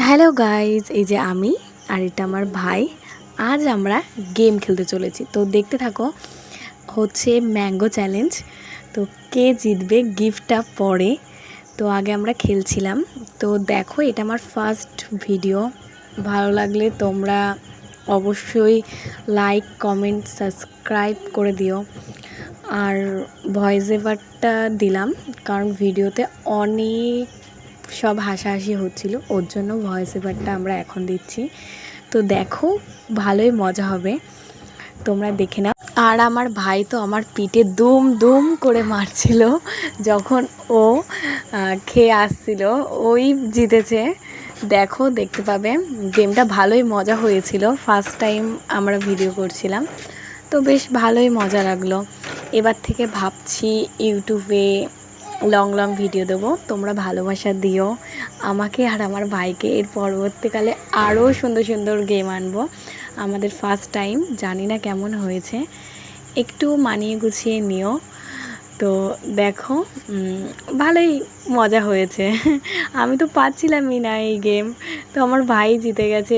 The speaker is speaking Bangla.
হ্যালো গাইজ, এই যে আমি আর এটা আমার ভাই। আজ আমরা গেম খেলতে চলেছি, তো দেখতে থাকো। হচ্ছে ম্যাঙ্গো চ্যালেঞ্জ। তো কে জিতবে গিফটটা পরে। তো আগে আমরা খেলছিলাম। তো দেখো, এটা আমার ফার্স্ট ভিডিও। ভালো লাগলে তোমরা অবশ্যই লাইক, কমেন্ট, সাবস্ক্রাইব করে দিও। আর ভয়েস ওভারটা দিলাম কারণ ভিডিওতে অনেক সব হাসাহাসি হচ্ছিল, ওর জন্য ভয়েস ওভারটা আমরা এখন দিচ্ছি। তো দেখো, ভালোই মজা হবে, তোমরা দেখে নাও। আর আমার ভাই তো আমার পিঠে দুম দুম করে মারছিল যখন ও খেয়ে আসছিল, ওই জিতেছে। দেখো, দেখতে পাবে। গেমটা ভালোই মজা হয়েছিল, ফার্স্ট টাইম আমরা ভিডিও করছিলাম, তো বেশ ভালোই মজা লাগলো। এবার থেকে ভাবছি ইউটিউবে লং লং ভিডিও দেবো। তোমরা ভালোবাসা দিও আমাকে আর আমার ভাইকে। এর পরবর্তীকালে আরও সুন্দর সুন্দর গেম আনবো। আমাদের ফার্স্ট টাইম, জানি না কেমন হয়েছে, একটু মানিয়ে গুছিয়ে নিও। তো দেখো, ভালোই মজা হয়েছে। আমি তো পাচ্ছিলামই না এই গেম, তো আমার ভাই জিতে গেছে।